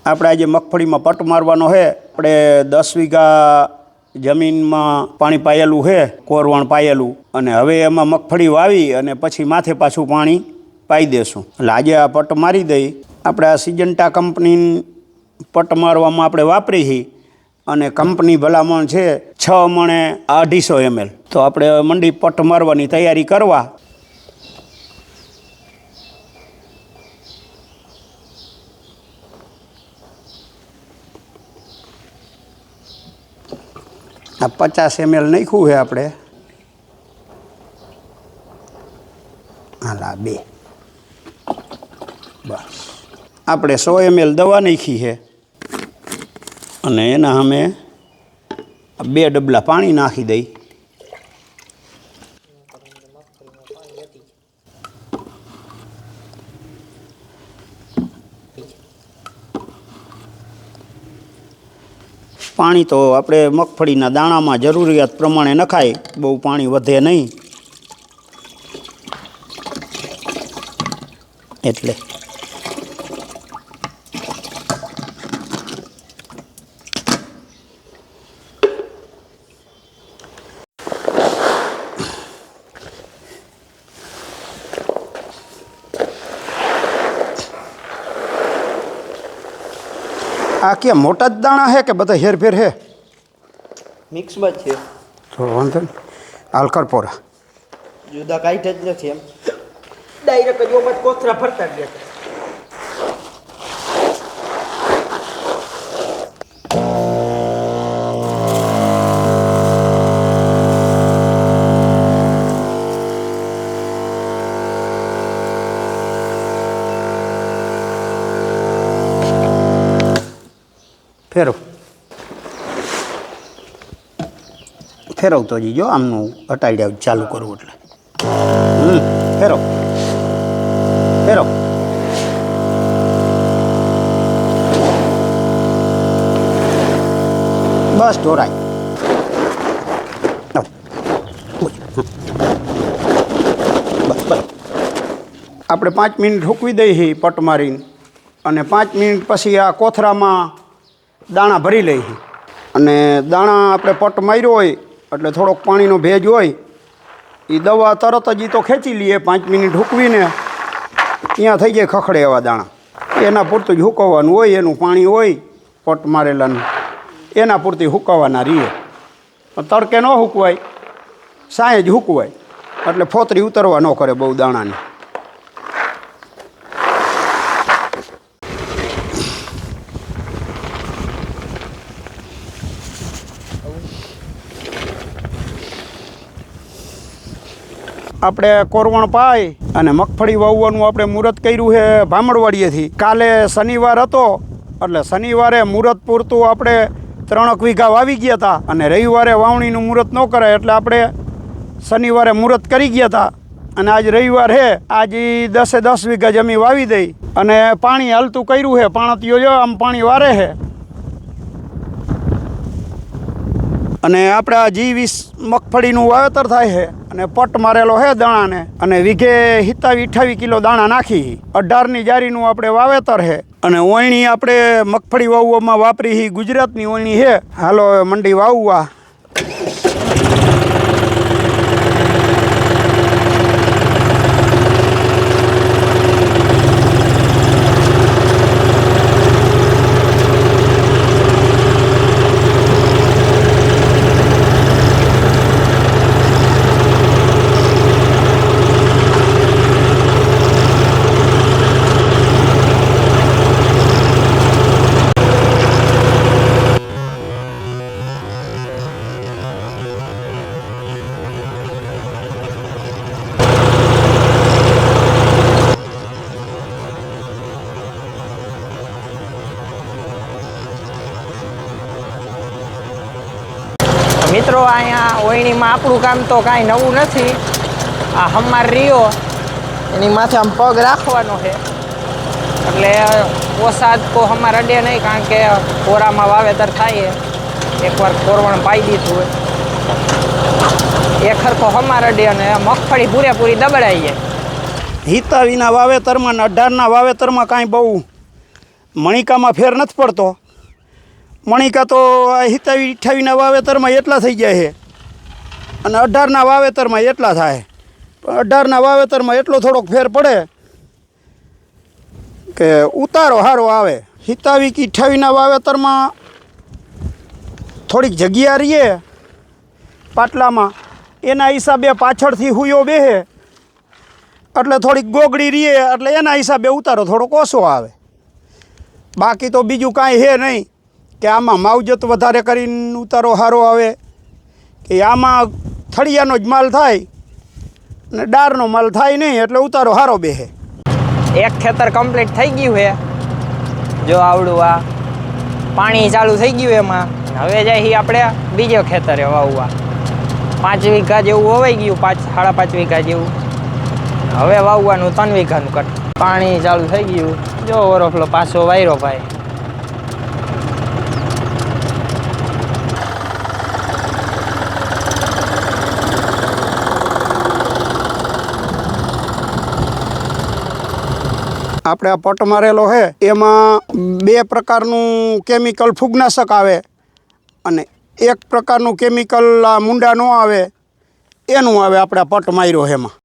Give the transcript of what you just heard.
આપણે આજે મગફળીમાં પટ મારવાનો છે। આપણે 10 વીઘા જમીનમાં પાણી પાયેલું છે, કોરવાણ પાયેલું, અને હવે એમાં મગફળી વાવી અને પછી માથે પાછું પાણી પાઈ દેશું। એટલે આજે આ પટ મારી દઈ। આપણે આ સિજન્ટા કંપની પટ મારવામાં આપણે વાપરી છે અને કંપની ભલામણ છે 6 મણે 250 ml। તો આપણે મંડી પટ મારવાની તૈયારી કરવા। આ 50 ml નાખ્યું છે આપણે। હાલા 2 બસ। આપણે 100 ml દવા નાખી છે અને એના અમે 2 ડબલા પાણી નાખી દઈ। પાણી તો આપણે મગફળીના દાણામાં જરૂરિયાત પ્રમાણે નખાય, બહુ પાણી વધે નહીં એટલે। આ क्या मोटा ज दाणा है कि બધા हेरफेर है? મિક્સ માં છે તો વાંધો નહીં, હાલ કર પોરા। જુદા કાઈટ જ નથી, એમ ડાયરેક્ટ જ ઓમત કોથરા ફરતા ગયા। ફેરવ ફેરવતો જીજો, આમનું હટાડી ચાલુ કરવું એટલે ફેરવ ફેરવ। બસ ઢોરાય। બસ બસ આપણે 5 મિનિટ સૂકવી દઈએ પટ મારીને, અને 5 મિનિટ પછી આ કોથરામાં દાણા ભરી લઈએ। અને દાણા આપણે પટ માર્યો હોય એટલે થોડોક પાણીનો ભેજ હોય, એ દવા તરત જ તો ખેંચી લઈએ। 5 મિનિટ સૂકવીને ત્યાં થઈ જાય ખખડે એવા દાણા, એના પૂરતું જ સૂકવવાનું હોય। એનું પાણી હોય પટ મારેલાનું, એના પૂરતી સૂકવવાના રહીએ। તડકે ન સૂકવાય, સાંજે જ સૂકવાય, એટલે ફોતરી ઉતરવા ન કરે બહુ દાણાની। આપણે કોરવણ પાઈ અને મગફળી વાવવાનું આપણે મુહૂર્ત કર્યું છે ભામણવાડીએથી। કાલે શનિવાર હતો એટલે શનિવારે મુહૂર્ત પૂરતું આપણે 3 વીઘા વાવી ગયા હતા, અને રવિવારે વાવણીનું મુહૂર્ત ન કરાય એટલે આપણે શનિવારે મુહૂર્ત કરી ગયા હતા। અને આજ રવિવાર છે, આજે 10 વીઘા જમીન વાવી દઈ અને પાણી હાલતું કર્યું છે। પાણતીઓ જો આમ પાણી વારે છે। અને આપણે આ G20 મગફળીનું વાવેતર થાય છે અને પટ મારેલો છે દાણાને, અને વીઘે 27-28 કિલો દાણા નાખી। 18ની જારીનું આપણે વાવેતર છે। અને ઓયણી આપણે મગફળી વાવવામાં વાપરી ગુજરાતની ઓયણી છે। હાલો મંડી વાવવા। મિત્રો અહીંયા ઓયણીમાં આપણું કામ તો કાંઈ નવું નથી। આ હમાર રહ્યો એની માથે આમ પગ રાખવાનો છે, એટલે વરસાદ તો હમાર અડે નહીં, કારણ કે કોરામાં વાવેતર થાય। એકવાર કોરવણ પાઈ દીધું હોય એક સરખો હમાર અડે અને મગફળી પૂરેપૂરી દબડાઈ જાય। હિતાવીના વાવેતરમાં ને 18ના વાવેતરમાં કાંઈ બહુ મણિકામાં ફેર નથી પડતો. મણિકા તો 27-28ના વાવેતરમાં એટલા થઈ જાય છે અને 18ના વાવેતરમાં એટલા થાય. પણ 18ના વાવેતરમાં એટલો થોડોક ફેર પડે કે ઉતારો સારો આવે. 27 કે 28ના વાવેતરમાં થોડીક જગ્યા રહીએ પાટલામાં, એના હિસાબે પાછળથી હુયો બેસે એટલે થોડીક ગોગડી રહીએ એટલે એના હિસાબે ઉતારો થોડોક ઓછો આવે. બાકી તો બીજું કાંઈ છે નહીં કે આમાં માવજત વધારે કરીને ઉતારો સારો આવે કે આમાં થળિયાનો જ માલ થાય ને ડારનો માલ થાય નહીં એટલે ઉતારો સારો બેસે. એક ખેતર કમ્પ્લીટ થઈ ગયું છે, જો આવડું આ પાણી ચાલુ થઈ ગયું એમાં. હવે જાય આપણે બીજો ખેતરે વાવવા. 5 વીઘા જેવું વવાઈ ગયું, 5-5.5 વીઘા જેવું. હવે વાવવાનું 3 વીઘાનું કટ. પાણી ચાલુ થઈ ગયું, જો ઓવરફ્લો પાછો વાયરો ભાઈ. આપણે આ પટ મારેલો છે એમાં 2 પ્રકારનું કેમિકલ ફૂગનાશક આવે અને 1 પ્રકારનું કેમિકલ આ મુંડા ન આવે એનું આવે. આપણે આ પટ માર્યો એમાં